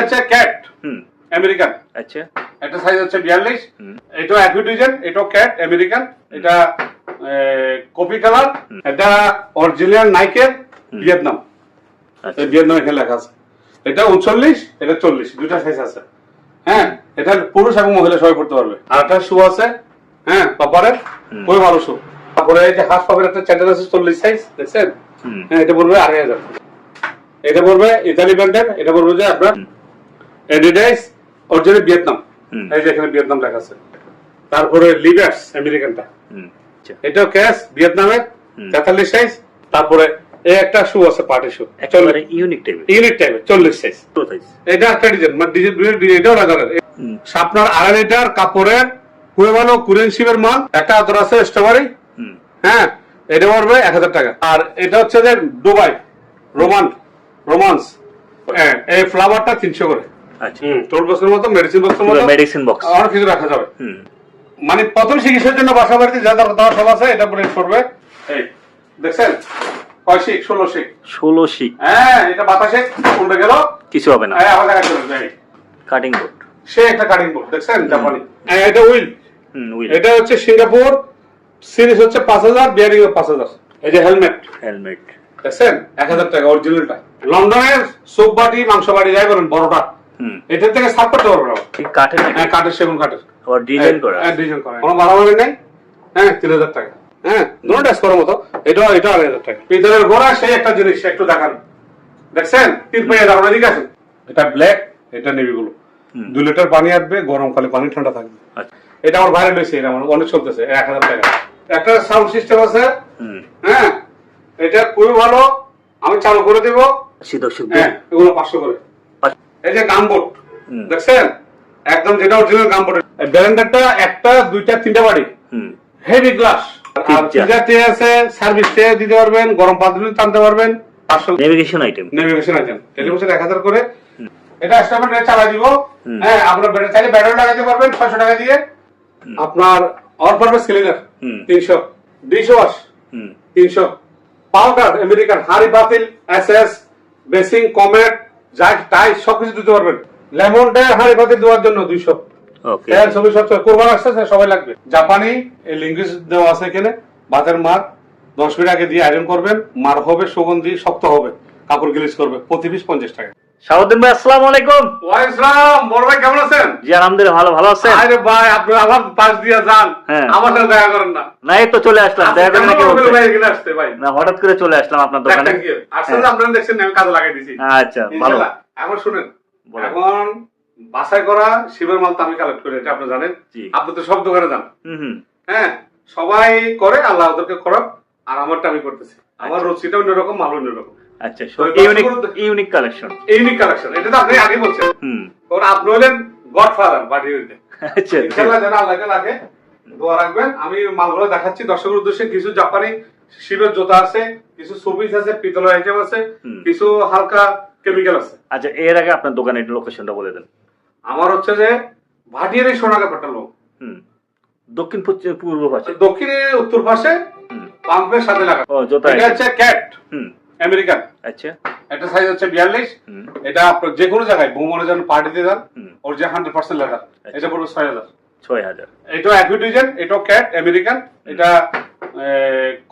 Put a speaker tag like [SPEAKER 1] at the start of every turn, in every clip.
[SPEAKER 1] হচ্ছে cat American.
[SPEAKER 2] আচ্ছা,
[SPEAKER 1] একটা সাইজ হচ্ছে 42, এটা একই ডিজাইন, এটাও ক্যাট আমেরিকান, এটা কপি কালার, এটা অরিজিনাল নাইকের ভিয়েতনাম, ভিয়েতনাম এখানে লেখা আছে। এটা 39, এটা 40, দুইটা সাইজ আছে। হ্যাঁ, এটা পুরুষ এবং মহিলা সবাই পড়তে পারবে। আর একটা শু আছে, হ্যাঁ, পাপারের, খুবই ভালো শু। তারপরে এই যে হাফ পাপের একটা চ্যান্ডেল আছে 40 সাইজ, দেখছেন? হ্যাঁ, এটা পড়বে 2500। এটা পড়বে ইতালি ব্র্যান্ডের, এটা পড়বে যে আপনার এডিডাস অরিজিনাল ভিয়েতনাম, এই যে এখানে ভিয়েতনাম লেখা আছে। তারপরে লিভার্স আমেরিকানটা, এটাও ক্যাশ ভিয়েতনামের 43 সাইজ। তারপরে এই একটা শু আছে পার্টি শু,
[SPEAKER 2] একেবারে ইউনিক টাইপের
[SPEAKER 1] 40 সাইজ। এটা একটা ডিজাইন, মানে ডিজাইনটাও লাগানোর। আপনার 2.5 লিটার কাপড়ের খুবই ভালো কোরিয়ান শিপের মাল। একটা আদর আছে স্ট্রবেরি, হ্যাঁ, এটা পড়বে 1000 টাকা। আর এটা হচ্ছে যে দুবাই রোমান্স, হ্যাঁ, এই ফ্লাওয়ারটা 300 করে।
[SPEAKER 2] আচ্ছা,
[SPEAKER 1] টোল বক্সের মতো, মেডিসিন বক্স অনেক কিছু রাখা যাবে। মানে প্রথম চিকিৎসার জন্য বাসা বাড়িতে যা দরকার সব আছে। এটা প্রেস করবে, এই দেখছেন, 16 শিক। হ্যাঁ, এটা বাতাসে উল্টে গেল, কিছু হবে না। হ্যাঁ, আবার দেখা চলে
[SPEAKER 2] কাটিং বোর্ড,
[SPEAKER 1] সে একটা কাটিং বোর্ড, দেখছেন, জাপানি। এটা উইল, এটা হচ্ছে সিঙ্গাপুর সিরিজ, হচ্ছে 5000, বিয়ারিং 5000। এই যে হেলমেট দেখছেন, 1000 টাকা অরিজিনালটা। লন্ডনের সোপ বাটি, মাংস বাটি যাই বলেন, বড়টা, এটার থেকে সাত করতে পারবো না।
[SPEAKER 2] কাঠের,
[SPEAKER 1] হ্যাঁ, কাঠের, সেগুন কাঠের,
[SPEAKER 2] আবার ডিজাইন করা,
[SPEAKER 1] ডিজাইন করা, কোনো মারামারি নেই। হ্যাঁ, 3000 টাকা। হ্যাঁ, দুটো ড্রেস করার মতো। এটা 2500 টাকা। পিতলের গোড়া, সেই একটা জিনিস একটু দেখান, দেখছেন, 3 পাইয়া দাঁড়ানো, ঠিক আছে। এটা ব্ল্যাক, এটা নেভি ব্লু। 2 লিটার পানি আসবে, গরমকালে পানি ঠান্ডা থাকবে। এটা আমার ভাইরাল হয়েছে, এটা আমার অনেক চলতেছে, 1000 টাকা। একটা সাউন্ড সিস্টেম আছে, হ্যাঁ, এটা খুবই ভালো, আমি চালু করে দেবো। হ্যাঁ, এগুলো 500 করে। এই যে গামবোর্ড দেখছেন, একদম যেটা অরিজিনাল গামবোর্ড। ব্যালেন্ডারটা একটা, দুইটা, তিনটা বাড়ি, হেভি গ্লাস। আর ফ্রিজারতে আছে, সার্ভিস দিতে পারবেন, গরম পানি টানতে পারবেন। 500
[SPEAKER 2] নেভিগেশন আইটেম,
[SPEAKER 1] টেলিভিশন 1000 করে। এটা স্টার্ট চালাই দিব। হ্যাঁ, আপনার ব্যাটারি চাইলে ব্যাটারি লাগাতে পারবেন 600 টাকা দিয়ে। আপনার all purpose cleaner 300, dish wash 300, powder American, হাড়ি পাতিল, এসএস, বেসিং, কমেট, জাগ, টাই সবকিছু দিতে পারবেন। লেমন টাই হাড়ি পাতিল দেওয়ার জন্য 200। ওকে, তেল সবই সব কোরবান আসছে, সবাই লাগবে। জাপানি এই লিঙ্গুইজ দেওয়া আছে এখানে। ভাতের মার 10 মিনিট আগে দিয়ে আয়রন করবেন, মার হবে, সুগন্ধি, শক্ত হবে, কাপড় গ্লিজ করবে। প্রতি পিস 50 টাকা।
[SPEAKER 2] শাহাবুদ্দিন ভাই, আসসালামু আলাইকুম।
[SPEAKER 1] ওয়ালাইকুম আসসালাম। বড় ভাই, কেমন আছেন?
[SPEAKER 2] জি, আলহামদুলিল্লাহ, ভালো আছেন?
[SPEAKER 1] আরে ভাই, আপনি আমার পাশ দিয়ে যান, আমার সাথে দেখা করেন না?
[SPEAKER 2] না, এই তো চলে আসলাম, দেখা করেন নাকি বলতে?
[SPEAKER 1] ভাই, এখানে আসতে ভাই, না,
[SPEAKER 2] হঠাৎ করে চলে আসলাম আপনার দোকানে।
[SPEAKER 1] Thank you. আসলে আপনারা দেখছেন, আমি কাজে লাগাই দিয়েছি।
[SPEAKER 2] আচ্ছা, ভালো।
[SPEAKER 1] এখন শুনেন, এখন বাছাই করা শিবের মাল তো আমি কালেক্ট করি, এটা আপনি জানেন। আপনি তো সব দোকানে যান। হ্যাঁ, সবাই করে, আল্লাহ ওদেরকে করক, আর আমারটা আমি করতেছি। আমার রুচিটা অন্যরকম, মাল অন্যরকম।
[SPEAKER 2] আচ্ছা, ইউনিক কালেকশন।
[SPEAKER 1] এটা তো আপনি আগে বলছেন। আপনি হলেন গডফাদার বাড়ি হইতে। আচ্ছা, ইনশাআল্লাহ যেন আল্লাহকে রাখে, দোয়া রাখবেন। আমি মালগুলো দেখাচ্ছি দর্শকের উদ্দেশ্যে। কিছু জাপানি শিবের জুতা আছে, কিছু শোপিস আছে, পিতলের আইটেম আছে, কিছু হালকা কেমিক্যাল আছে।
[SPEAKER 2] আচ্ছা, এর আগে আপনার দোকানের লোকেশনটা বলে দেন।
[SPEAKER 1] আমার হচ্ছে যে ভাটিয়ারি সোনাগা পাটালো,
[SPEAKER 2] দক্ষিণ পূর্ব পাশে,
[SPEAKER 1] দক্ষিণে উত্তর পাশে, পাম্পের সাথে লাগা। এটা হচ্ছে ক্যাট আমেরিকান। আচ্ছা, একটা সাইজ হচ্ছে 42। এটা আপনার যে কোনো জায়গায় ভ্রমণে যান, পার্টিতে যান, ওর যে 100% লেদার। এটা পড়বে 6000। এটা একই ডিজাইন, এটাও ক্যাট আমেরিকান, এটা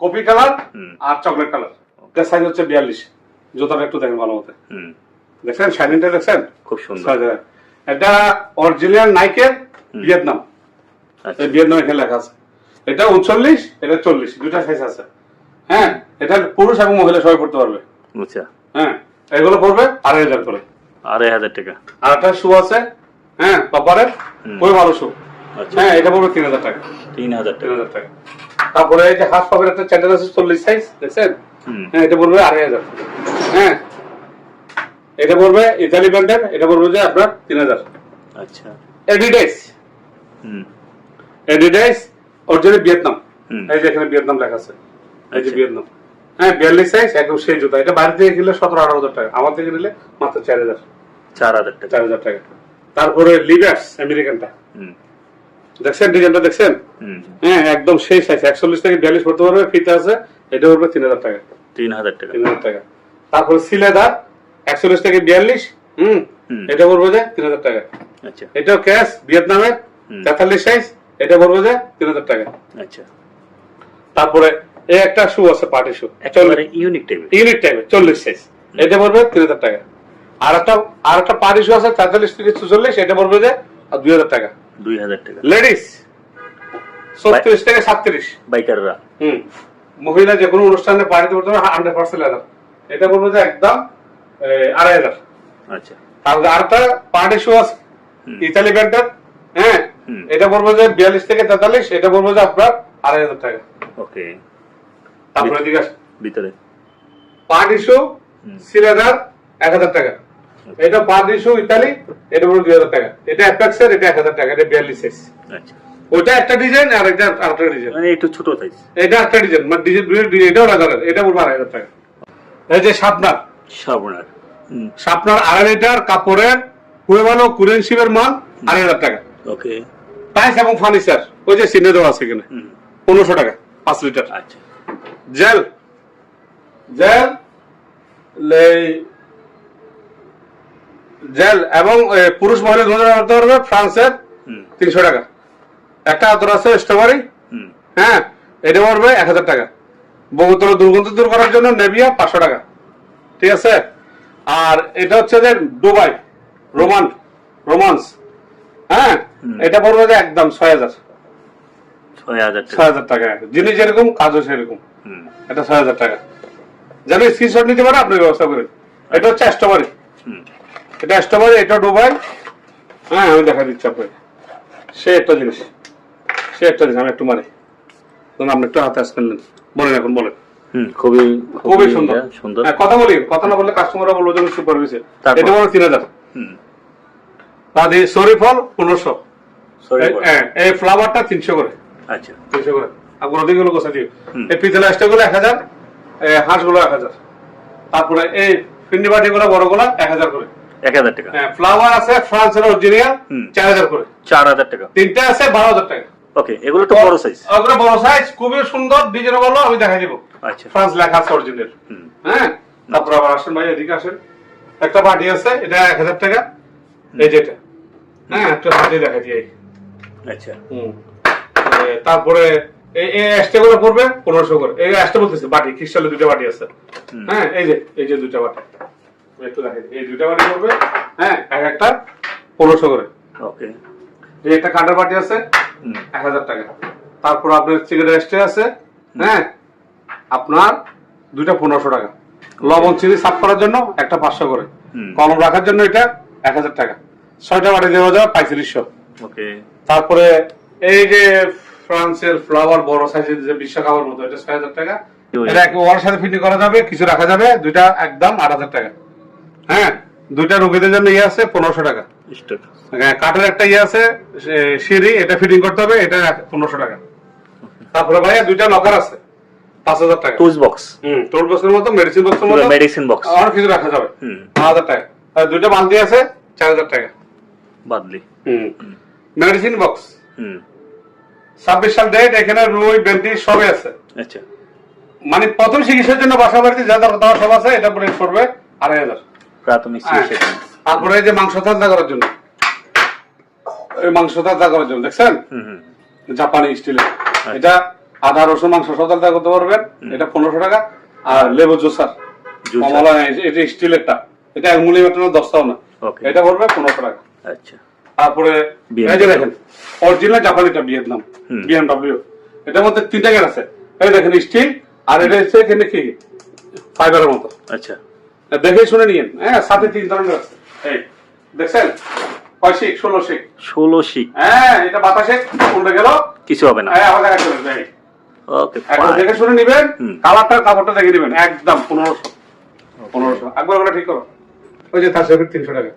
[SPEAKER 1] কপি কালার আর চকলেট কালার। এটা সাইজ হচ্ছে 42। জুতাটা একটু দেখেন ভালো মতো, দেখছেন শাইনিংটা, দেখছেন, খুব সুন্দর। এটা অরিজিনাল নাইকের ভিয়েতনাম, ভিয়েতনাম এখানে লেখা আছে। এটা 39, এটা 40, দুইটা সাইজ আছে। হ্যাঁ, এটা পুরুষ এবং মহিলা সবাই পড়তে পারবে। আচ্ছা, হ্যাঁ, এগুলো পড়বে 2500 করে।
[SPEAKER 2] 2500 টাকা।
[SPEAKER 1] আর একটা শু আছে, হ্যাঁ, পাপারের, খুবই ভালো শু। হ্যাঁ, এটা পড়বে 3000 টাকা। 3000 টাকা। তারপরে এই যে হাফ পাপের একটা চ্যান্ডেল আছে 40 সাইজ, দেখছেন? হ্যাঁ, এটা পড়বে 2500। হ্যাঁ, এটা পড়বে ইতালি ব্র্যান্ডের, এটা পড়বে যে আপনার 3000। আচ্ছা, এডিডাস অরিজিনাল ভিয়েতনাম, এই যে এখানে ভিয়েতনাম লেখা আছে, এই যে ভিয়েতনাম। হ্যাঁ, 42 সাইজ, একদম সেই জুতা। এটা বাইরে থেকে কিনলে 17-18 টাকা, আমার থেকে নিলে মাত্র 4000 টাকা। তারপরে লিভার্স আমেরিকানটা, দেখছেন ডিজাইনটা, দেখছেন? হ্যাঁ, একদম সেই সাইজ, 41 থেকে 42 পড়তে পারবে, ফিতে আছে। এটা পড়বে 3000 টাকা। 3000 টাকা। তারপরে সিলেদার 41 থেকে 42, এটা পড়বে যে 3000 টাকা।
[SPEAKER 2] আচ্ছা
[SPEAKER 1] এটাও ক্যাশ ভিয়েতনামের 43 সাইজ, এটা পড়বে যে 3000 টাকা।
[SPEAKER 2] আচ্ছা
[SPEAKER 1] তারপরে এই একটা শু আছে পার্টি শু,
[SPEAKER 2] একেবারে ইউনিক টাইপের।
[SPEAKER 1] ইউনিট টাইপের 40 সাইজ, এটা পড়বে 3000 টাকা। আর একটা পার্টি শু আছে 43 থেকে 44, এটা পড়বে যে 2000 টাকা।
[SPEAKER 2] 2000 টাকা।
[SPEAKER 1] লেডিস 34 থেকে 37,
[SPEAKER 2] বাইকাররা
[SPEAKER 1] মহিলা যে কোনো অনুষ্ঠানে পার্টিতে পড়তে হবে 100% লেদার, এটা বলবো যে একদম 2500।
[SPEAKER 2] আচ্ছা
[SPEAKER 1] তারপরে আরেকটা পার্টি শু আছে ইতালি ব্র্যান্ডের, হ্যাঁ, এটা বলবো যে 42 থেকে 43, এটা বলবো যে আপনার 2500 টাকা।
[SPEAKER 2] ওকে।
[SPEAKER 1] তারপরে এদিকে আসেন,
[SPEAKER 2] ভিতরে
[SPEAKER 1] পার্টি শু সিলেদার 1000 টাকা। এটা পার্টি শু ইতালি, এটা বলবো 2000 টাকা। এটা অ্যাপেক্সের, এটা 1000 টাকা, এটা 42 সাইজ।
[SPEAKER 2] আচ্ছা
[SPEAKER 1] ওটা একটা ডিজাইন আর একটা আরেকটা ডিজাইন,
[SPEAKER 2] মানে একটু ছোট সাইজ।
[SPEAKER 1] এটা একটা ডিজাইন, মানে ডিজাইন এটাও রাজারের, এটা বলবো 2500 টাকা। এই যে শাপনার, শাপনার 2.5 লিটার কাপড়ের কুয়েবালো কুরেনশিপের মাল 2500 টাকা।
[SPEAKER 2] ওকে।
[SPEAKER 1] টাইলস এবং ফার্নিচার ওই যে চিহ্ন দেওয়া আছে এখানে 1500 টাকা 5 লিটার।
[SPEAKER 2] আচ্ছা
[SPEAKER 1] জেল জেল জেল এবং পুরুষ মহিলা দুজনে করতে পারবে ফ্রান্সের 300 টাকা। একটা আতর আছে স্ট্রবেরি, হ্যাঁ, এটা পড়বে 1000 টাকা। বহুতল দুর্গন্ধ দূর করার জন্য নেভিয়া 500 টাকা, ঠিক আছে। আর এটা হচ্ছে যে দুবাই রোমান্স, হ্যাঁ, এটা পড়বে যে একদম 6000 টাকা। জিনিস যেরকম কাজও সেরকম, এটা 6000 টাকা। যেন স্ক্রিনশট নিতে পারে আপনি ব্যবস্থা করেন। এটা হচ্ছে স্ট্রবেরি, এটা স্ট্রবেরি, এটা দুবাই, হ্যাঁ, আমি দেখা দিচ্ছি আপনাকে। সে একটা জিনিস আমি একটু মানে আপনি একটু হাতে আসবেন, বলেন এখন বলেন। খুবই সুন্দর। কথা বলি, কথা না বললে কাস্টমাররা বলবো যে সুপার হয়েছে। এটা বলো 3000। সরিফল 1500, এই ফ্লাওয়ারটা 300 করে।
[SPEAKER 2] আচ্ছা
[SPEAKER 1] 300 করে। আর গুলো কোথা দিয়ে এই পিতলা স্টেগুলো 1000, হাঁসগুলো 1000। তারপরে এই পিন্ডি বাটি গুলো বড়গুলো 1000 করে।
[SPEAKER 2] 1000 টাকা।
[SPEAKER 1] হ্যাঁ, ফ্লাওয়ার আছে ফ্রান্সের অরিজিনাল 4000 করে।
[SPEAKER 2] 4000 টাকা।
[SPEAKER 1] তিনটা আছে 12000 টাকা।
[SPEAKER 2] ওকে, এগুলো তো বড় সাইজ।
[SPEAKER 1] ওগুলো বড় সাইজ, খুবই সুন্দর ডিজাইন বলো, আমি দেখাই দিব।
[SPEAKER 2] আচ্ছা
[SPEAKER 1] ফ্রান্স লেখা আছে অরিজিনাল, হ্যাঁ। তারপর আবার আসেন ভাই, এদিকে আসেন। একটা বাটি আছে, এটা 1000 টাকা, এই যেটা, হ্যাঁ, একটা বাটি দেখাই দিই।
[SPEAKER 2] আচ্ছা
[SPEAKER 1] তারপরে এই স্টেগুলো পড়বে 1500 করে। এই স্টে বলতেছে বাটি, ক্রিস্টালের দুটো বাটি আছে, হ্যাঁ, এই যে দুটো বাটি একটু দেখাই দিই। এই দুটো বাটি পড়বে, হ্যাঁ, এক একটা 1500 করে।
[SPEAKER 2] ওকে।
[SPEAKER 1] এই একটা কাঁটার বাটি আছে 1000 টাকা। তারপর আপনার সিগারেট স্টে আছে, হ্যাঁ, আপনার দুইটা 1500 টাকা। লবণ চিনি সাফ করার জন্য একটা 500 করে। কলম রাখার জন্য এটা 1000 টাকা। 6টা বাটি দেওয়া যাবে 3500।
[SPEAKER 2] ওকে।
[SPEAKER 1] তারপরে এই যে ফ্রান্সের ফ্লাওয়ার বড় সাইজের যে বিশ্বকাপের মতো, এটা 6000 টাকা। এটা ওয়ার সাথে ফিটিং করা যাবে, কিছু রাখা যাবে, দুইটা একদম 8000 টাকা। হ্যাঁ, দুইটা রোগীদের জন্য ইয়ে আছে 1500 টাকা। কাঠের একটা ইয়ে আছে সিঁড়ি, এটা ফিটিং করতে হবে, এটা 1500 টাকা। তারপরে ভাইয়া দুইটা লকার আছে 5000 টাকা।
[SPEAKER 2] টুলস বক্স,
[SPEAKER 1] টুল বক্সের মতো, মেডিসিন বক্সের মতো,
[SPEAKER 2] মেডিসিন বক্স,
[SPEAKER 1] আর কিছু রাখা যাবে 5000 টাকা। আর দুইটা বালতি আছে 4000 টাকা।
[SPEAKER 2] বাদলি
[SPEAKER 1] মেডিসিন বক্স 26 সাল ডেট, এখানে রুই বেন্টি সবই আছে।
[SPEAKER 2] আচ্ছা,
[SPEAKER 1] মানে প্রথম চিকিৎসার জন্য বাসা বাড়িতে যা দরকার সব আছে, এটা পরে পড়বে 2500
[SPEAKER 2] প্রাথমিক চিকিৎসা।
[SPEAKER 1] তারপরে এই যে মাংস তাজা করার জন্য, এই মাংস তাজা করার জন্য দেখছেন, জাপানি স্টিলের, এটা আদা রসুন মাংস তাজা করতে পারবেন, এটা 1500 টাকা। আর লেবু জুসার কমলা, এটা স্টিলেরটা, এটা 1 মিলিমিটার 10টাও না, এটা পড়বে 1500 টাকা।
[SPEAKER 2] আচ্ছা।
[SPEAKER 1] তারপরে এই যে দেখেন অরিজিনাল জাপানিটা ভিয়েতনাম বিএমডব্লিউ, এটার মধ্যে 3টা গেট আছে। এই দেখেন স্টিল, আর এটা হচ্ছে এখানে কি ফাইবারের মতো।
[SPEAKER 2] আচ্ছা,
[SPEAKER 1] দেখে শুনে নিয়েন, হ্যাঁ, সাথে 3 ধরনের আছে। এই দেখছেন, 5 শিক 16 শিক, হ্যাঁ, এটা বাতাসে উল্টে গেল কিছু হবে না, হ্যাঁ, আবার দেখা চলে যায়। ওকে, এখন দেখে শুনে নিবেন, কাপড়টা দেখে নিবেন, একদম 1500 একবার ওটা ঠিক করো। ওই যে তার সাথে 300 টাকা।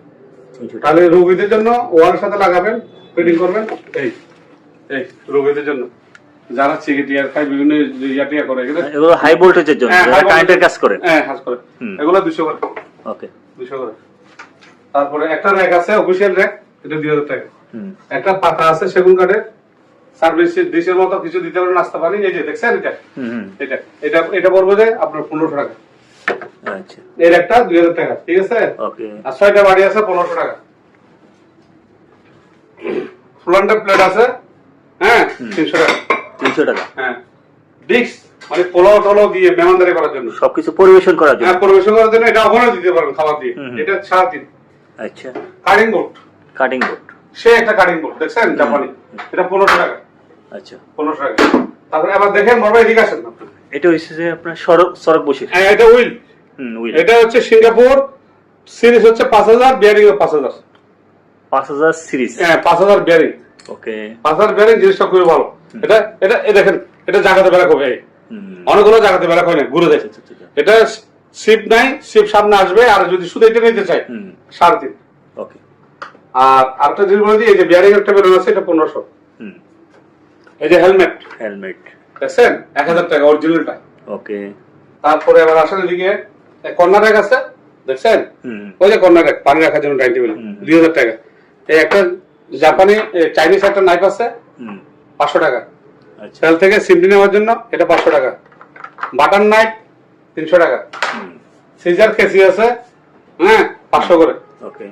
[SPEAKER 1] তাহলে রোগীদের জন্য ওয়ালের সাথে লাগাবেন, ফিটিং করবেন। এই রোগীদের জন্য যারা চিকিটিয়ার খায়, বিভিন্ন ইয়াটিয়া করে,
[SPEAKER 2] এগুলো হাই ভোল্টেজের জন্য, যারা কারেন্টের কাজ করে,
[SPEAKER 1] হ্যাঁ, কাজ করে, এগুলো 200 করে। ওকে, 200 করে। তারপরে একটা র্যাক আছে, অফিশিয়াল র্যাক, এটা 2000 টাকা। একটা পাতা আছে সেগুন কাঠের, সার্ভিস ডিশের মতো কিছু দিতে পারেন, নাস্তা পানি। এই যে দেখছেন, এটা এটা এটা এটা পড়বে যে আপনার 1500 টাকা।
[SPEAKER 2] আচ্ছা
[SPEAKER 1] এর একটা 2000 টাকা, ঠিক আছে।
[SPEAKER 2] ওকে
[SPEAKER 1] আর 6টা বাড়ি আছে 1500 টাকা। ফ্লোন্ডার প্লেট আছে, হ্যাঁ 300 টাকা।
[SPEAKER 2] 300 টাকা
[SPEAKER 1] হ্যাঁ ডিক্স মানে পোলাও টোলাও দিয়ে মেহমানদারি করার জন্য,
[SPEAKER 2] সবকিছু পরিবেশন করার জন্য।
[SPEAKER 1] হ্যাঁ পরিবেশন করার জন্য এটা ওখানে দিতে পারেন খাবার দিয়ে। এটা 3.5।
[SPEAKER 2] আচ্ছা
[SPEAKER 1] কাটিং বোর্ড,
[SPEAKER 2] কাটিং বোর্ড।
[SPEAKER 1] সে একটা কাটিং বোর্ড দেখছেন জাপানি, এটা 1500 টাকা।
[SPEAKER 2] আচ্ছা
[SPEAKER 1] 1500 টাকা। তারপরে আবার দেখেন বড় ভাই এদিকে আসেন আপনি।
[SPEAKER 2] এটা হচ্ছে যে আপনার সড়ক বসে।
[SPEAKER 1] হ্যাঁ এটা উইল,
[SPEAKER 2] উইল।
[SPEAKER 1] এটা হচ্ছে সিঙ্গাপুর সিরিজ হচ্ছে 5000, বিয়ারিং 5000।
[SPEAKER 2] 5000 সিরিজ।
[SPEAKER 1] হ্যাঁ 5000 বিয়ারিং।
[SPEAKER 2] ওকে
[SPEAKER 1] 5000 বিয়ারিং জিনিসটা খুবই ভালো। এটা এটা এই দেখেন, এটা জায়গাতে বেলা হবে, অনেকগুলো জায়গাতে বেলা হয় না, ঘুরে যায়। এটা শিপ নাই, শিপ সামনে আসবে, আর যদি শুধু এটা নিতে চাই 3.5।
[SPEAKER 2] ওকে
[SPEAKER 1] আর আরেকটা জিনিস বলে দিই, এই যে বিয়ারিং একটা বেরোনো আছে, এটা 1500। এই যে হেলমেট দেখছেন 1000 টাকা অরিজিনালটা।
[SPEAKER 2] ওকে
[SPEAKER 1] তারপরে আবার আসেন এদিকে কর্নার র্যাক আছে দেখছেন, ওই যে কর্নার র্যাক পানি রাখার জন্য ডাইনিং টেবিল 2000 টাকা। এই একটা জাপানি চাইনিজ একটা নাইফ আছে 500 টাকা।
[SPEAKER 2] আচ্ছা
[SPEAKER 1] তেল থেকে সিমটি নেওয়ার জন্য এটা 500 টাকা। বাটার নাইফ 300 টাকা। সিজার কেসি আছে, হ্যাঁ 500 করে।
[SPEAKER 2] ওকে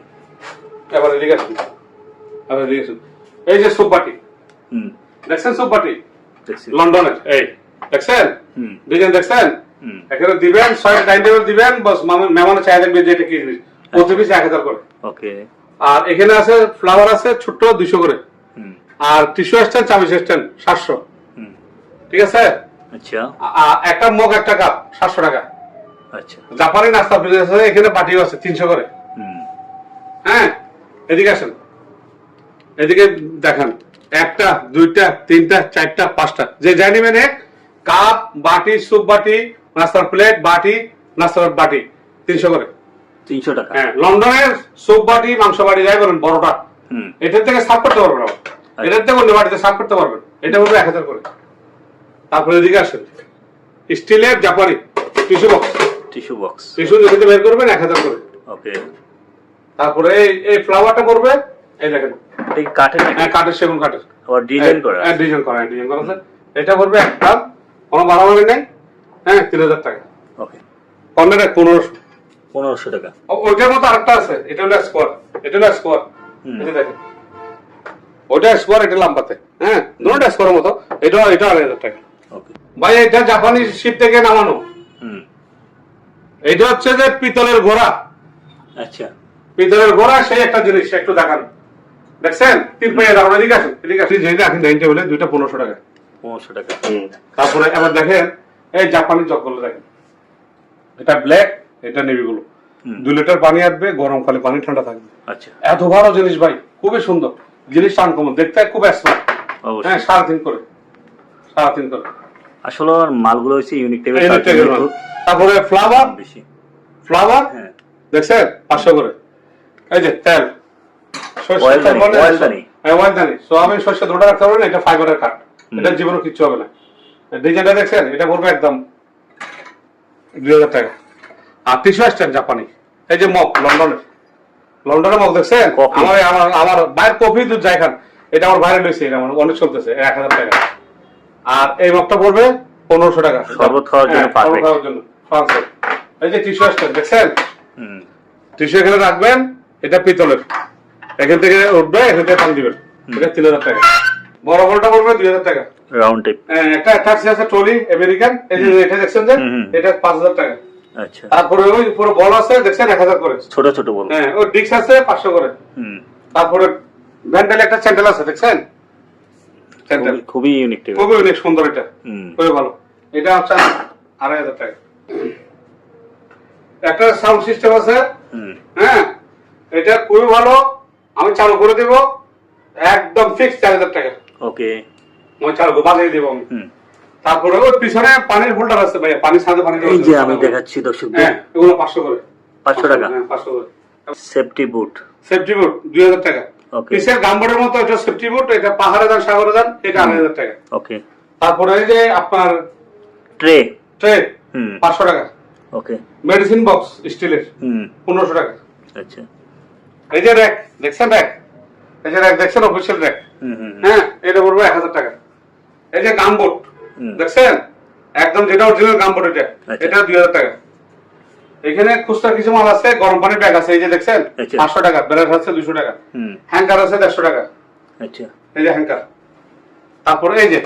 [SPEAKER 1] এবার এদিকে আসুন, আবার এদিকে আসুন। এই যে সুপ বাটি দেখছেন, সুপ বাটি লন্ডনের, এই দেখছেন ডিজাইন দেখছেন। এখানে দিবেন 6টা ডাইনিং টেবিল দিবেন, বস মেহমানের চাই দেখবে যে এটা কি জিনিস, প্রতি পিস 1000 করে।
[SPEAKER 2] ওকে
[SPEAKER 1] আর এখানে আছে ফ্লাওয়ার আছে ছোট্ট 200 করে। আর টিস্যু স্ট্যান্ড, চাবি স্ট্যান্ড 700, ঠিক আছে।
[SPEAKER 2] আচ্ছা
[SPEAKER 1] একটা মগ একটা কাপ 700 টাকা।
[SPEAKER 2] আচ্ছা
[SPEAKER 1] জাপানি নাস্তা ফ্রিজ আছে, এখানে বাটিও আছে 300 করে। হ্যাঁ এদিকে আসেন, এদিকে দেখান, একটা দুইটা তিনটা চারটা পাঁচটা, যে জানি মানে কাপ বাটি সুপ বাটি নাস্তার প্লেট বাটি নাস্তার বাটি 300 করে।
[SPEAKER 2] 300 টাকা।
[SPEAKER 1] হ্যাঁ লন্ডনের সুপ বাটি মাংস বাটি যাই বলেন বড়টা, এটার থেকে সার্ভ করতে পারবেন, এটার থেকে অন্য বাটিতে সার্ভ করতে পারবেন, এটা বলবে 1000 করে। তারপরে এদিকে আসেন স্টিলের জাপানি টিস্যু বক্স, টিস্যু যেখানে বের করবেন 1000 করে।
[SPEAKER 2] ওকে
[SPEAKER 1] তারপরে এই ফ্লাওয়ারটা করবে, এই দেখেন
[SPEAKER 2] এই কাঠের,
[SPEAKER 1] হ্যাঁ কাঠের, সেগুন কাঠের,
[SPEAKER 2] আবার ডিজাইন করা।
[SPEAKER 1] হ্যাঁ ডিজাইন করা, ডিজাইন করা আছে। এটা করবে একটা কোনো বাড়াবাড়ি নেই, হ্যাঁ 3000 টাকা।
[SPEAKER 2] ওকে
[SPEAKER 1] কর্নারে
[SPEAKER 2] 1500 টাকা।
[SPEAKER 1] ওইটার মতো আরেকটা আছে, এটা হলো স্কোয়ার, এটা হলো স্কোয়ার, এটা দেখেন ওইটা স্কোয়ার, এটা লম্বাতে, হ্যাঁ দুটোটা স্কোয়ারের মতো। এটা 2000 টাকা।
[SPEAKER 2] ওকে
[SPEAKER 1] ভাই এটা জাপানি শিপ থেকে নামানো। এটা হচ্ছে যে পিতলের ঘোড়া।
[SPEAKER 2] আচ্ছা
[SPEAKER 1] পিতলের ঘোড়া, সেই একটা জিনিস একটু দেখান, দেখছেন 3 পাইয়া দাঁড়ানো, এদিকে আসেন, এদিকে আসেন, যেটা এখন ডাইনিং টেবিলে দুইটা 1500 টাকা।
[SPEAKER 2] 1500 টাকা।
[SPEAKER 1] তারপরে এবার দেখেন এই জাপানি জগগুলো দেখেন, এটা ব্ল্যাক, এটা নেভি গুলো 2 লিটার পানি আসবে, গরম খালি পানি, ঠান্ডা থাকবে।
[SPEAKER 2] আচ্ছা
[SPEAKER 1] এত ভালো জিনিস ভাই, খুবই সুন্দর জিনিস, আনকমন দেখতে, খুব স্মার্ট। হ্যাঁ 3.5 করে, 3.5 করে।
[SPEAKER 2] আসলে মালগুলো হচ্ছে ইউনিক টাইপের।
[SPEAKER 1] তারপরে ফ্লাওয়ার,
[SPEAKER 2] বেশি
[SPEAKER 1] ফ্লাওয়ার
[SPEAKER 2] হ্যাঁ
[SPEAKER 1] দেখছেন 500 করে। এই যে তেল, অয়েলদানি, সোয়াবিন সরষে দুটো রাখতে পারবেন, এটা ফাইবারের কাঠ, এটা জীবনে কিচ্ছু হবে না। ডিজাইনটা দেখছেন, এটা পড়বে একদম 2000 টাকা। আর টিস্যু স্ট্যান্ড জাপানি, এই যে মগ লন্ডনের মগ দেখছেন, আমার বাইরের কফি দুধ যাই খান, এটা আমার বাইরে লইছে, এটা আমার অনেক চলতেছে 1000 টাকা। আর এই মগটা পড়বে 1500 টাকা,
[SPEAKER 2] শরবত খাওয়ার জন্য,
[SPEAKER 1] শরবত খাওয়ার জন্য। এই যে টিস্যু স্ট্যান্ড দেখছেন, টিস্যু এখানে রাখবেন, এটা পিতলের, এখান থেকে উঠবে, এখান থেকে পানি দিবেন, এটা 3000 টাকা। বড় বড়টা পড়বে 2000 টাকা,
[SPEAKER 2] রাউন্ড টাইপ।
[SPEAKER 1] একটা অ্যাটাচ আছে ট্রলি আমেরিকান, এই যে এটা দেখছেন যে এটা 5000 টাকা।
[SPEAKER 2] আচ্ছা
[SPEAKER 1] তারপরে ওই পুরো বল আছে দেখছেন 1000 করে,
[SPEAKER 2] ছোট ছোট বল।
[SPEAKER 1] হ্যাঁ ওই ডিক্স আছে 500 করে। তারপরে ভ্যান্ডেল একটা স্যান্ডেল আছে দেখছেন, স্যান্ডেল
[SPEAKER 2] খুবই ইউনিক টাইপ,
[SPEAKER 1] খুবই অনেক সুন্দর, এটা খুবই ভালো। এটা হচ্ছে 2500 টাকা। একটা সাউন্ড সিস্টেম আছে, হ্যাঁ এটা খুবই ভালো, আমি চালু করে দেব, একদম ফিক্স 4000 টাকা।
[SPEAKER 2] ওকে
[SPEAKER 1] আমি চালু বাজিয়ে দেব আমি। তারপরে ওই পিছনে পানির হোল্ডার আছে ভাই, পানির সাথে পানি,
[SPEAKER 2] এই যে আমি দেখাচ্ছি দর্শকদের,
[SPEAKER 1] হ্যাঁ এগুলো 500 করে।
[SPEAKER 2] 500 টাকা।
[SPEAKER 1] হ্যাঁ 500 করে।
[SPEAKER 2] সেফটি বুট
[SPEAKER 1] 2000 টাকা।
[SPEAKER 2] ওকে
[SPEAKER 1] পিসের গাম্বরের মতো এটা সেফটি বুট, এটা পাহাড়ে যান সাগরে যান, এটা 8000 টাকা।
[SPEAKER 2] ওকে
[SPEAKER 1] তারপরে এই যে আপনার
[SPEAKER 2] ট্রে
[SPEAKER 1] 500 টাকা।
[SPEAKER 2] ওকে
[SPEAKER 1] মেডিসিন বক্স স্টিলের 1500 টাকা।
[SPEAKER 2] আচ্ছা
[SPEAKER 1] এই যে র‍্যাক দেখছেন, এই যে র‍্যাক দেখছেন, অফিশিয়াল র‍্যাক, হ্যাঁ এটা পড়বে 1000 টাকা। এই যে গামবোট দেখছেন, একদম যেটা অরিজিনাল গামবোট, এটা 2000 টাকা। এখানে খুচরা কিছু মাল আছে, গরম পানির ব্যাগ আছে, এই যে দেখছেন
[SPEAKER 2] আচ্ছা।
[SPEAKER 1] 500 টাকা, ব্রাশ আছে 200 টাকা,
[SPEAKER 2] হুম।
[SPEAKER 1] হ্যাঙ্কার আছে 150 টাকা,
[SPEAKER 2] আচ্ছা।
[SPEAKER 1] এই যে হ্যাঙ্কার। তারপরে এই যে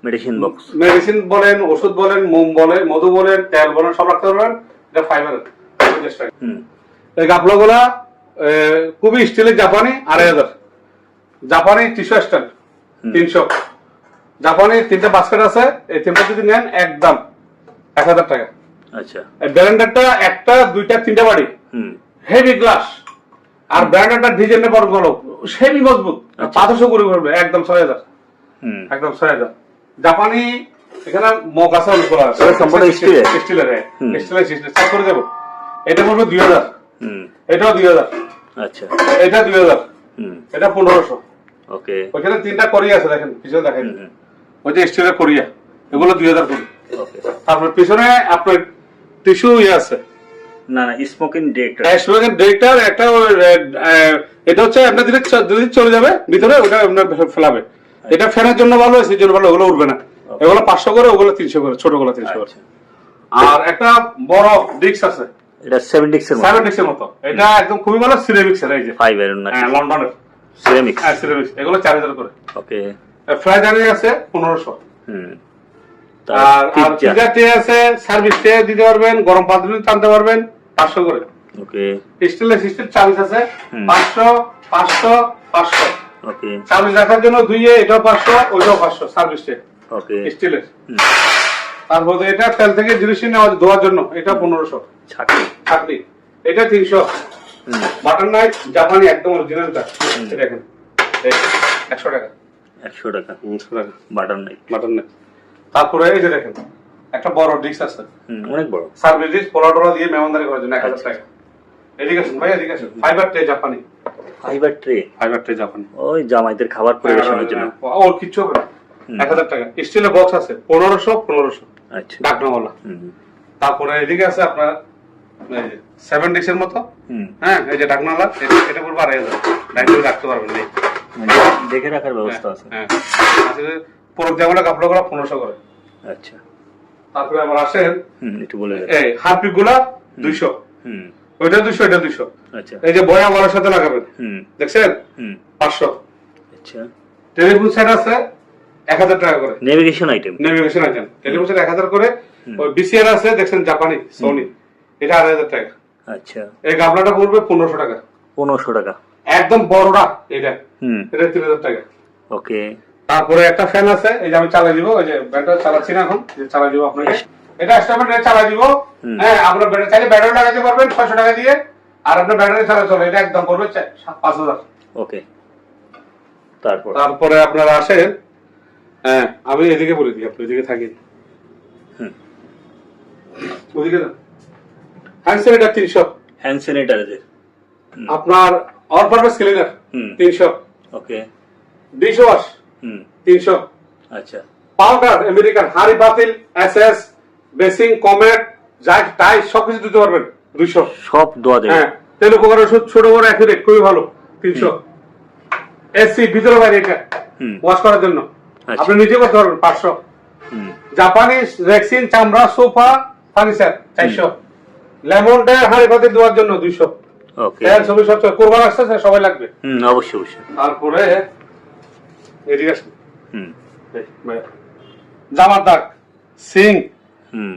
[SPEAKER 2] মেডিসিন বক্স।
[SPEAKER 1] মেডিসিন বলেন, ওষুধ বলেন, মোম বলেন, মধু বলেন, তেল বলেন, সব রাখতে পারবেন। এটা ফাইবারের 50 টাকা।
[SPEAKER 2] হুম।
[SPEAKER 1] এই গাফলাগুলা খুবই স্টিলের, জাপানি 2500, জাপানি টিস্যু স্ট্যান্ড 300, জাপানি 3টা বাস্কেট আছে, এই 3টা যদি নেন একদম 1000 টাকা।
[SPEAKER 2] আচ্ছা।
[SPEAKER 1] এই ব্লেন্ডারটা 1টা 2টা 3টা বাড়ি,
[SPEAKER 2] হুম।
[SPEAKER 1] হেভি গ্লাস, আর ব্র্যান্ডারটা ডিজাইনের বড় বড়, হেভি মজবুত, 500 করে করবে, একদম 6000,
[SPEAKER 2] হুম।
[SPEAKER 1] একদম 6000। জাপানি এখানে মগ আছে, অনেকগুলো আছে,
[SPEAKER 2] এটা সম্পূর্ণ স্টিলের?
[SPEAKER 1] স্টিলের,
[SPEAKER 2] হুম।
[SPEAKER 1] স্টিলের চেক করে দেবো। এটা পড়বে 2000,
[SPEAKER 2] হুম।
[SPEAKER 1] এটাও 2000,
[SPEAKER 2] আচ্ছা।
[SPEAKER 1] এটা 2000,
[SPEAKER 2] হুম।
[SPEAKER 1] এটা 1500।
[SPEAKER 2] ওকে।
[SPEAKER 1] ওইখানে 3টা কোরিয়া আছে, দেখেন পিছনে দেখেন,
[SPEAKER 2] হুম।
[SPEAKER 1] ওই যে স্টিলের কোরিয়া, এগুলো 2000 করে।
[SPEAKER 2] ওকে।
[SPEAKER 1] তারপর পিছনে আপনার টিস্যু আছে,
[SPEAKER 2] না না, স্মোকিং ডিরেক্টর।
[SPEAKER 1] স্মোকিং ডিরেক্টর একটা, এটা হচ্ছে আপনার দিলে চলে যাবে ভিতরে, ওটা আপনার ফেলাবে। এটা ফ্যানের জন্য ভালো, সেই জন্য ভালো, ওগুলো উঠবে না। এগুলো 500 করে, ওগুলো 300 করে, ছোটগুলো 300 করে।
[SPEAKER 2] আচ্ছা।
[SPEAKER 1] আর একটা বড় ডিস্ক আছে,
[SPEAKER 2] এটা 7 ডিক্সের মতো।
[SPEAKER 1] 7 ডিস্কের মতো, এটা একদম খুবই ভালো, সিরামিক্স এর, এই যে
[SPEAKER 2] 5 আয়রন না
[SPEAKER 1] লন্ডনের
[SPEAKER 2] সিরামিক্স।
[SPEAKER 1] সিরামিক্স, এগুলো 4000 করে।
[SPEAKER 2] ওকে।
[SPEAKER 1] ফ্রাই জারি আছে 1500।
[SPEAKER 2] হুম।
[SPEAKER 1] আর পিজা ট্রে আছে, সার্ভিস ট্রে দিতে পারবেন, গরম পাত্র টানতে পারবেন, 500 করে।
[SPEAKER 2] ওকে।
[SPEAKER 1] স্টিলের সিস্টেম চাবিজ আছে, 500 500 500।
[SPEAKER 2] ওকে।
[SPEAKER 1] চাবিজ রাখার জন্য দুইয়ে, এটাও 500, ওইটাও 500, সার্ভিস ট্রে
[SPEAKER 2] ওকে।
[SPEAKER 1] স্টিলের। তারপরে এটা তেল থেকে জিনিস নেওয়া ধোয়ার জন্য, এটা 1500।
[SPEAKER 2] ছাকনি।
[SPEAKER 1] ছাকনি, এটা 300। বাটার নাইফ জাপানি, একদম অরিজিনালটা, এটা দেখেন 100 টাকা।
[SPEAKER 2] 100 টাকা
[SPEAKER 1] 100 টাকা
[SPEAKER 2] বাটার নাই।
[SPEAKER 1] Butter knife. তারপরে এই যে দেখেন একটা বড় ডিস্ক আছে,
[SPEAKER 2] অনেক বড়।
[SPEAKER 1] সার্ভিস ডিস্ক, পোলা টোলা দিয়ে মেহমানদারি করার জন্য 1000 টাকা। এদিকে আসুন ভাই, এদিকে আসুন। ফাইবার ট্রে জাপানি,
[SPEAKER 2] ফাইবার ট্রে।
[SPEAKER 1] ফাইবার ট্রে জাপানি,
[SPEAKER 2] ওই জামাইদের খাবার পরিবেশনের জন্য।
[SPEAKER 1] ওর কিচ্ছু হবে না। 1000 টাকা। স্টিলের বক্স আছে 1500।
[SPEAKER 2] আচ্ছা।
[SPEAKER 1] ডাকনাওয়ালা। তারপরে এদিকে আছে আপনার এই যে 7 ডিশের মতো, হ্যাঁ, এই যে ডাকনাওয়ালা, এটা পুরো 2500, ডাইনিং রাখতে পারবেন না,
[SPEAKER 2] দেখে রাখার ব্যবস্থা আছে।
[SPEAKER 1] হ্যাঁ, আসলে পুরো জামাটা কাপড়গুলো 1500 করে।
[SPEAKER 2] আচ্ছা।
[SPEAKER 1] তারপরে আবার আসেন,
[SPEAKER 2] একটু বলে দেন।
[SPEAKER 1] এই হারপিক গুলা 200, ওইটা 200, এটা 200।
[SPEAKER 2] আচ্ছা।
[SPEAKER 1] এই যে বয়া বলার সাথে লাগাবেন, দেখছেন 500।
[SPEAKER 2] আচ্ছা।
[SPEAKER 1] টেলিফোন সেট আছে 1000 টাকা করে,
[SPEAKER 2] navigation item.
[SPEAKER 1] Navigation item, telephone set 1000 করে। ওই বিসিআর আছে দেখছেন জাপানি, সোনি, এটা 2500 টাকা।
[SPEAKER 2] আচ্ছা।
[SPEAKER 1] এই গামলাটা পড়বে 1500 টাকা।
[SPEAKER 2] 1500 টাকা
[SPEAKER 1] একদম বড়টা, এটা এটা 3000 টাকা।
[SPEAKER 2] ওকে।
[SPEAKER 1] তারপরে একটা ফ্যান আছে, এই যে আমি চালাই দিব, ওই যে ব্যাটারি চালাচ্ছি না এখন, যে চালাই দিব আপনাকে, এটা স্টেপমেন্ট চালাই দিব। হ্যাঁ, আপনার ব্যাটারি চাইলে ব্যাটারি লাগাতে পারবেন 600 টাকা দিয়ে, আর আপনার ব্যাটারি চালা চলে, এটা একদম পড়বে 5000।
[SPEAKER 2] ওকে।
[SPEAKER 1] তারপরে আপনারা আসেন, হ্যাঁ আমি এদিকে বলে দিই, আপনি এদিকে থাকেন, ওদিকে যান। হ্যান্ড স্যানিটাইজার 300,
[SPEAKER 2] হ্যান্ড স্যানিটাইজার
[SPEAKER 1] আপনার all purpose cleaner 300,
[SPEAKER 2] okay.
[SPEAKER 1] Dish wash 300।
[SPEAKER 2] আচ্ছা।
[SPEAKER 1] পাউডার আমেরিকান, হাড়ি বাতিল, এসএস, বেসিং, কমেট, জাইট, টাই সবকিছু দিতে পারবেন 200।
[SPEAKER 2] সব দেওয়া যাবে।
[SPEAKER 1] হ্যাঁ, তেল উপকার ওষুধ ছোট বড় একই রেট, খুবই ভালো, 300। এসি ভিতরে বাইরে, এটা ওয়াশ করার জন্য, আপনি নিজে করতে পারবেন, 500। জাপানিজ রেক্সিন চামড়া সোফা ফার্নিচার 400। লেমন টায়ার হাড়ি বাতিল দেওয়ার জন্য 200।
[SPEAKER 2] ওকে।
[SPEAKER 1] তেল ছবি সব কোরবান আসছে, সবাই লাগবে।
[SPEAKER 2] অবশ্যই অবশ্যই।
[SPEAKER 1] তারপরে এদিকে আসুন, জামার দাগ, সিং,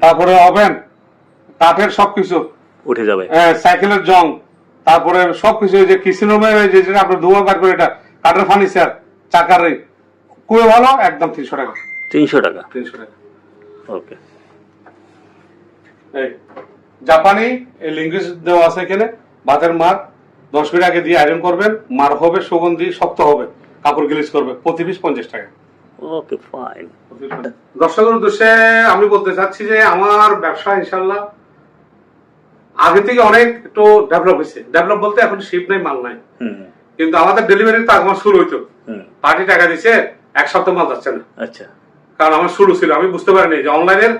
[SPEAKER 1] তারপরে ওভেন, কাঠের সবকিছু
[SPEAKER 2] উঠে যাবে,
[SPEAKER 1] সাইকেলের জং, তারপরে সবকিছু, যে কিচেন রুমের যেটা আপনার ধোয়া বার করে, এটা কাঠের ফার্নিচার, চাকার, খুবই ভালো, একদম 300 টাকা।
[SPEAKER 2] 300 টাকা।
[SPEAKER 1] 300 টাকা।
[SPEAKER 2] ওকে।
[SPEAKER 1] এই জাপানি এই লিঙ্গুইজ দেওয়া আছে এখানে, ভাতের মার 10 মিনিট আগে দিয়ে আয়রন করবেন, মার হবে, সুগন্ধি, শক্ত হবে, কাপড় গ্লিজ করবে, প্রতি পিস 50 টাকা।
[SPEAKER 2] ওকে, ফাইন।
[SPEAKER 1] দর্শকের উদ্দেশ্যে আমি বলতে চাচ্ছি যে আমার ব্যবসা ইনশাল্লাহ আগে থেকে অনেক একটু ডেভেলপ হয়েছে। ডেভেলপ বলতে এখন শিপ নাই, মাল নাই, কিন্তু আমাদের ডেলিভারি তো আমার শুরু হইতো, পার্টি টাকা দিছে, এক সপ্তাহ মাল যাচ্ছে না।
[SPEAKER 2] আচ্ছা।
[SPEAKER 1] কারণ আমার শুরু ছিল, আমি বুঝতে পারিনি যে অনলাইনের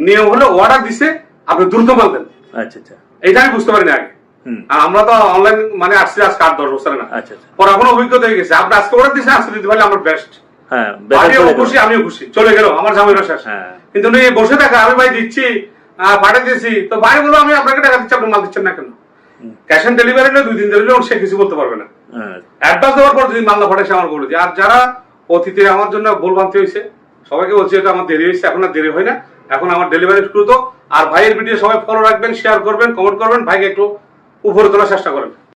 [SPEAKER 1] নিয়ম হলো অর্ডার দিছে, আপনি দ্রুত মাল দেন।
[SPEAKER 2] আচ্ছা আচ্ছা।
[SPEAKER 1] এইটা আমি বুঝতে পারিনি আগে। আর আমরা তো অনলাইন মানে আসছি আজকে 8-10 বছর না।
[SPEAKER 2] আচ্ছা।
[SPEAKER 1] পরে এখন অভিজ্ঞতা হয়ে গেছে, আপনি আজকে অর্ডার দিছে, আজকে দিতে পারলে আমার বেস্ট।
[SPEAKER 2] হ্যাঁ,
[SPEAKER 1] আমিও খুশি, চলে গেল, আমার ঝামেলা শেষ। কিন্তু বসে থাকা, আমি ভাই দিচ্ছি, পাঠিয়ে দিয়েছি, তো ভাই বলো আমি আপনাকে টাকা দিচ্ছি, আপনি মাল দিচ্ছেন না কেন? ক্যাশ অন ডেলিভারি হলে 2 দিন দিলে সে কিছু বলতে পারবে না। অ্যাডভান্স দেওয়ার পর যদি মাল না পাঠাইছে আমার বলে দিই। আর যারা অতীতে আমার জন্য ভুলভ্রান্তি হয়েছে সবাইকে বলছি এটা আমার দেরি হয়েছে, এখন আর দেরি হয় না, এখন আমার ডেলিভারি দ্রুত। আর ভাইয়ের ভিডিও সবাই ফলো রাখবেন, শেয়ার করবেন, কমেন্ট করবেন, ভাইকে একটু উপরে তোলার চেষ্টা করেন।